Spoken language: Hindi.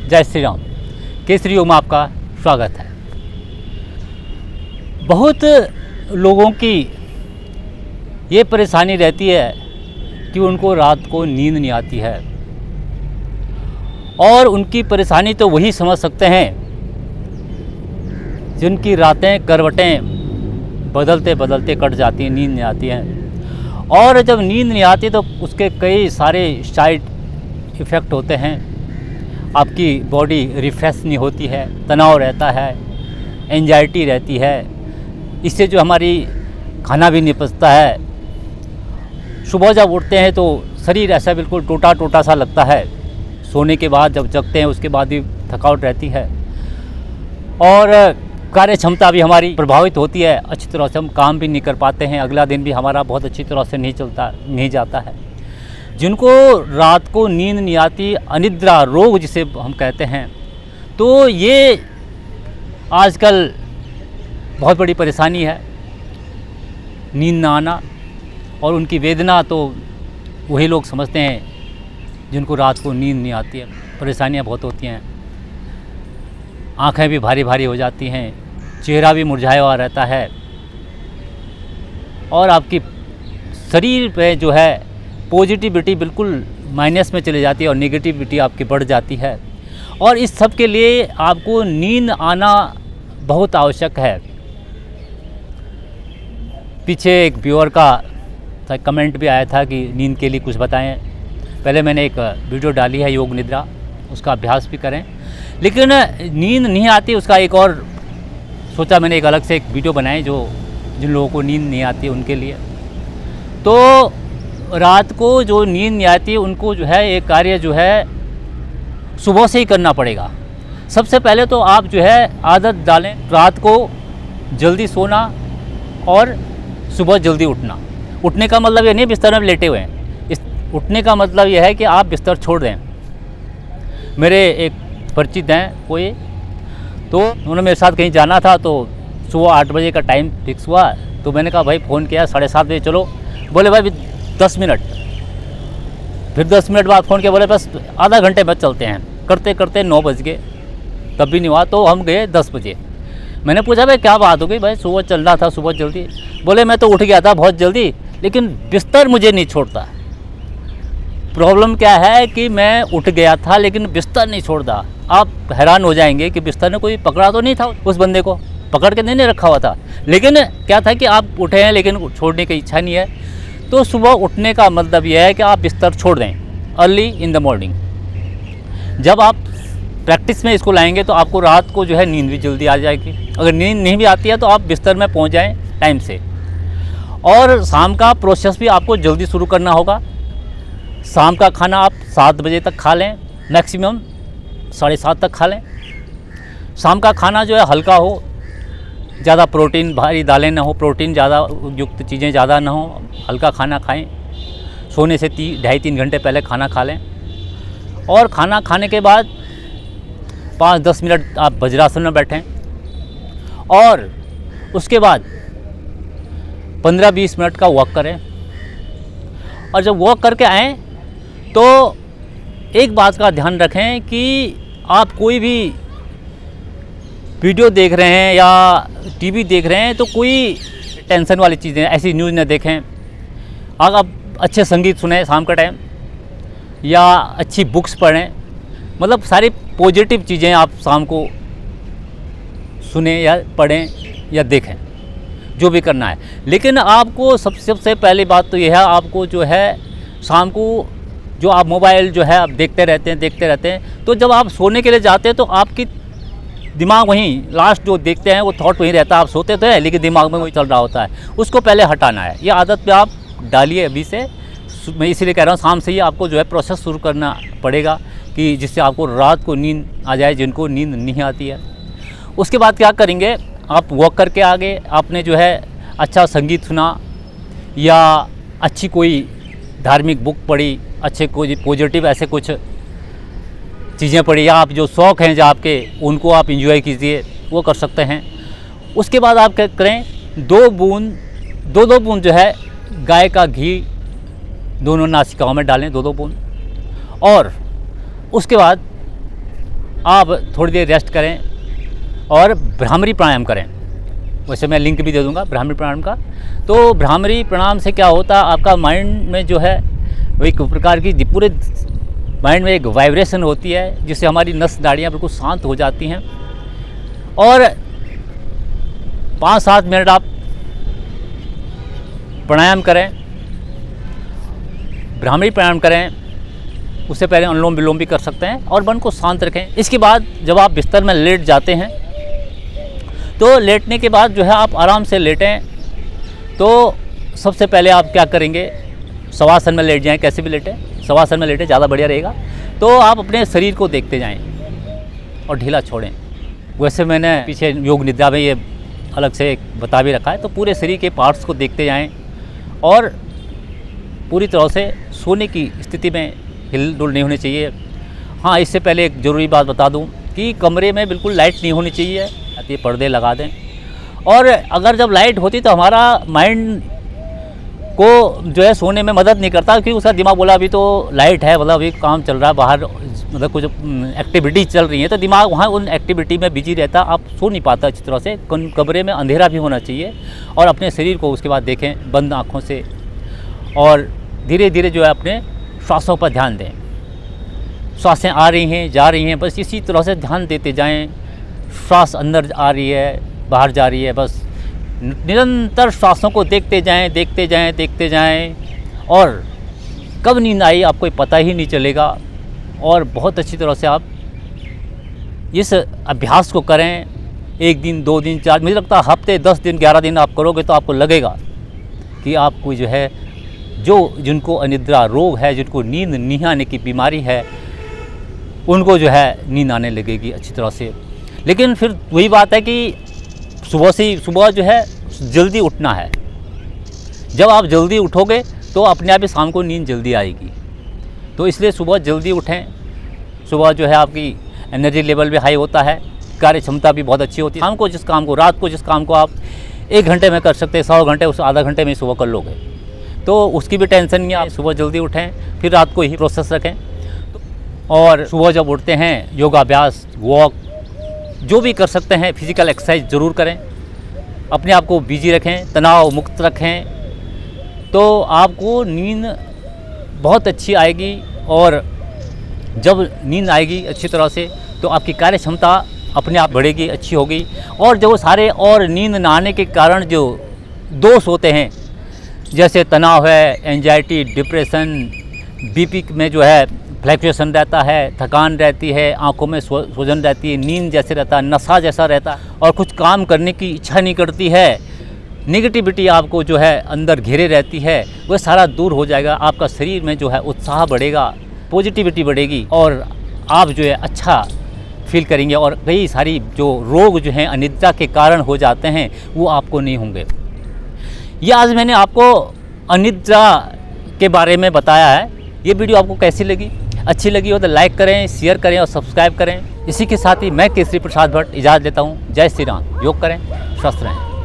जय श्री राम। केसरी योग में आपका स्वागत है। बहुत लोगों की ये परेशानी रहती है कि उनको रात को नींद नहीं आती है, और उनकी परेशानी तो वही समझ सकते हैं जिनकी रातें करवटें बदलते बदलते कट जाती हैं, नींद नहीं आती हैं। और जब नींद नहीं आती तो उसके कई सारे साइड इफ़ेक्ट होते हैं। आपकी बॉडी रिफ्रेश नहीं होती है, तनाव रहता है, एंजाइटी रहती है, इससे जो हमारी खाना भी नहीं पचता है। सुबह जब उठते हैं तो शरीर ऐसा बिल्कुल टूटा टूटा सा लगता है। सोने के बाद जब जगते हैं उसके बाद भी थकावट रहती है, और कार्य क्षमता भी हमारी प्रभावित होती है। अच्छी तरह से हम काम भी नहीं कर पाते हैं, अगला दिन भी हमारा बहुत अच्छी तरह से नहीं जाता है। जिनको रात को नींद नहीं आती, अनिद्रा रोग जिसे हम कहते हैं, तो ये आजकल बहुत बड़ी परेशानी है, नींद ना आना। और उनकी वेदना तो वही लोग समझते हैं जिनको रात को नींद नहीं आती है। परेशानियां बहुत होती हैं, आँखें भी भारी भारी हो जाती हैं, चेहरा भी मुरझाया हुआ रहता है, और आपकी शरीर पे जो है पॉजिटिविटी बिल्कुल माइनस में चली जाती है, और नेगेटिविटी आपकी बढ़ जाती है। और इस सब के लिए आपको नींद आना बहुत आवश्यक है। पीछे एक व्यूअर का कमेंट भी आया था कि नींद के लिए कुछ बताएं। पहले मैंने एक वीडियो डाली है योग निद्रा, उसका अभ्यास भी करें। लेकिन नींद नहीं आती, उसका एक और सोचा मैंने, एक अलग से एक वीडियो बनाए जो जिन लोगों को नींद नहीं आती उनके लिए। तो रात को जो नींद नहीं आती उनको जो है एक कार्य जो है सुबह से ही करना पड़ेगा। सबसे पहले तो आप जो है आदत डालें रात को जल्दी सोना और सुबह जल्दी उठना। उठने का मतलब ये नहीं बिस्तर में लेटे हुए हैं, इस उठने का मतलब यह है कि आप बिस्तर छोड़ दें। मेरे एक परिचित हैं कोई, तो उन्होंने मेरे साथ कहीं जाना था, तो सुबह 8 बजे का टाइम फिक्स हुआ। तो मैंने कहा भाई फ़ोन किया 7:30 बजे चलो। बोले भाई 10 मिनट। फिर 10 मिनट बाद फ़ोन किया, बोले बस आधा घंटे बाद चलते हैं। करते करते 9 बज गए, तब भी नहीं हुआ। तो हम गए 10 बजे। मैंने पूछा भाई क्या बात हो गई, भाई सुबह चलना था, सुबह जल्दी। बोले मैं तो उठ गया था बहुत जल्दी, लेकिन बिस्तर मुझे नहीं छोड़ता। प्रॉब्लम क्या है कि मैं उठ गया था लेकिन बिस्तर नहीं छोड़ता। आप हैरान हो जाएंगे कि बिस्तर ने कोई पकड़ा तो नहीं था, उस बंदे को पकड़ के नहीं रखा हुआ था। लेकिन क्या था कि आप उठे हैं लेकिन छोड़ने की इच्छा नहीं है। तो सुबह उठने का मतलब यह है कि आप बिस्तर छोड़ दें अर्ली इन द मॉर्निंग। जब आप प्रैक्टिस में इसको लाएंगे तो आपको रात को जो है नींद भी जल्दी आ जाएगी। अगर नींद नहीं भी आती है तो आप बिस्तर में पहुंच जाएं टाइम से। और शाम का प्रोसेस भी आपको जल्दी शुरू करना होगा। शाम का खाना आप 7 बजे तक खा लें, मैक्सिमम 7:30 तक खा लें। शाम का खाना जो है हल्का हो, ज़्यादा प्रोटीन भारी दालें ना हो, प्रोटीन ज़्यादा युक्त चीज़ें ज़्यादा ना हो, हल्का खाना खाएं। सोने से 2.5-3 घंटे पहले खाना खा लें। और खाना खाने के बाद 5-10 मिनट आप वज्रासन में बैठें, और उसके बाद 15-20 मिनट का वॉक करें। और जब वॉक करके आएँ तो एक बात का ध्यान रखें कि आप कोई भी वीडियो देख रहे हैं या टीवी देख रहे हैं तो कोई टेंशन वाली चीज़ें, ऐसी न्यूज़ न देखें। अगर आप अच्छे संगीत सुने शाम का टाइम, या अच्छी बुक्स पढ़ें, मतलब सारी पॉजिटिव चीज़ें आप शाम को सुने या पढ़ें या देखें, जो भी करना है। लेकिन आपको सबसे पहली बात तो यह है, आपको जो है शाम को जो आप मोबाइल जो है आप देखते रहते हैं, तो जब आप सोने के लिए जाते हैं तो आपकी दिमाग वहीं लास्ट जो देखते हैं वो थॉट वहीं रहता है। आप सोते तो है लेकिन दिमाग में वही चल रहा होता है, उसको पहले हटाना है। ये आदत पे आप डालिए अभी से। मैं इसीलिए कह रहा हूँ शाम से ही आपको जो है प्रोसेस शुरू करना पड़ेगा, कि जिससे आपको रात को नींद आ जाए, जिनको नींद नहीं आती है। उसके बाद क्या करेंगे, आप वॉक करके आगे आपने जो है अच्छा संगीत सुना, या अच्छी कोई धार्मिक बुक पढ़ी, अच्छे कोई पॉजिटिव ऐसे कुछ चीज़ें पढ़ी, या आप जो शौक़ हैं जो आपके उनको आप एंजॉय कीजिए, वो कर सकते हैं। उसके बाद आप क्या करें, 2 बूंद जो है गाय का घी दोनों नासिकाओं में डालें, 2-2 बूंद। और उसके बाद आप थोड़ी देर रेस्ट करें और भ्रामरी प्राणायाम करें। वैसे मैं लिंक भी दे दूंगा भ्रामरी प्राणायाम का। तो भ्रामरी प्राणायाम से क्या होता है, आपका माइंड में जो है वो एक प्रकार की पूरे माइंड में एक वाइब्रेशन होती है, जिससे हमारी नस नाड़ियाँ बिल्कुल शांत हो जाती हैं। और 5-7 मिनट आप प्राणायाम करें, भ्रामरी प्राणायाम करें। उससे पहले अनुलोम विलोम भी कर सकते हैं और मन को शांत रखें। इसके बाद जब आप बिस्तर में लेट जाते हैं तो लेटने के बाद जो है आप आराम से लेटें। तो सबसे पहले आप क्या करेंगे, शवासन में लेट जाएं, कैसे भी लेटें, शवासन में लेटें, ज़्यादा बढ़िया रहेगा। तो आप अपने शरीर को देखते जाएं और ढीला छोड़ें। वैसे मैंने पीछे योग निद्रा में ये अलग से एक बता भी रखा है। तो पूरे शरीर के पार्ट्स को देखते जाएं और पूरी तरह से सोने की स्थिति में हिल डुल नहीं होनी चाहिए। हाँ, इससे पहले एक ज़रूरी बात बता दूं कि कमरे में बिल्कुल लाइट नहीं होनी चाहिए, ये पर्दे लगा दें। और अगर जब लाइट होती तो हमारा माइंड को जो है सोने में मदद नहीं करता, क्योंकि उसका दिमाग बोला अभी तो लाइट है, मतलब अभी काम चल रहा है बाहर, मतलब कुछ एक्टिविटी चल रही है, तो दिमाग वहाँ उन एक्टिविटी में बिजी रहता, आप सो नहीं पाता अच्छी तरह से। कमरे में अंधेरा भी होना चाहिए और अपने शरीर को उसके बाद देखें बंद आँखों से और धीरे धीरे जो है अपने श्वासों पर ध्यान दें। श्वासें आ रही हैं, जा रही हैं, बस इसी तरह से ध्यान देते जाएं। श्वास अंदर आ रही है, बाहर जा रही है, बस निरंतर श्वासों को देखते जाएं, देखते जाएं, देखते जाएं। और कब नींद आई आपको पता ही नहीं चलेगा। और बहुत अच्छी तरह से आप इस अभ्यास को करें। 1 दिन, 2 दिन, 4, मुझे लगता है हफ्ते, 10 दिन, 11 दिन आप करोगे तो आपको लगेगा कि आपको जो है, जिनको अनिद्रा रोग है, जिनको नींद नहीं आने की बीमारी है, उनको जो है नींद आने लगेगी अच्छी तरह से। लेकिन फिर वही बात है कि सुबह जो है जल्दी उठना है। जब आप जल्दी उठोगे तो अपने आप ही शाम को नींद जल्दी आएगी। तो इसलिए सुबह जल्दी उठें। सुबह जो है आपकी एनर्जी लेवल भी हाई होता है, कार्य क्षमता भी बहुत अच्छी होती है। शाम को जिस काम को, रात को जिस काम को आप 1 घंटे में कर सकते हैं, 100 घंटे उस आधा घंटे में सुबह कर लोगे, तो उसकी भी टेंशन नहीं है। आप सुबह जल्दी उठें, फिर रात को ही प्रोसेस रखें। और सुबह जब उठते हैं योगाभ्यास, वॉक, जो भी कर सकते हैं, फिजिकल एक्सरसाइज ज़रूर करें। अपने आप को बिजी रखें, तनाव मुक्त रखें, तो आपको नींद बहुत अच्छी आएगी। और जब नींद आएगी अच्छी तरह से तो आपकी कार्य क्षमता अपने आप बढ़ेगी, अच्छी होगी। और जो सारे और नींद ना आने के कारण जो दोष होते हैं, जैसे तनाव है, एंजाइटी, डिप्रेशन, बीपी में जो है फ्लैक्चुएशन रहता है, थकान रहती है, आंखों में सूजन रहती है, नींद जैसे रहता है, नशा जैसा रहता है और कुछ काम करने की इच्छा नहीं करती है, नेगेटिविटी आपको जो है अंदर घेरे रहती है, वह सारा दूर हो जाएगा। आपका शरीर में जो है उत्साह बढ़ेगा, पॉजिटिविटी बढ़ेगी और आप जो है अच्छा फील करेंगे। और कई सारी जो रोग जो हैं अनिद्रा के कारण हो जाते हैं वो आपको नहीं होंगे। ये आज मैंने आपको अनिद्रा के बारे में बताया है। ये वीडियो आपको कैसी लगी? अच्छी लगी हो तो लाइक करें, शेयर करें और सब्सक्राइब करें। इसी के साथ ही मैं केसरी प्रसाद भट्ट इजाज़त लेता हूँ। जय श्री राम। योग करें, स्वस्थ रहें।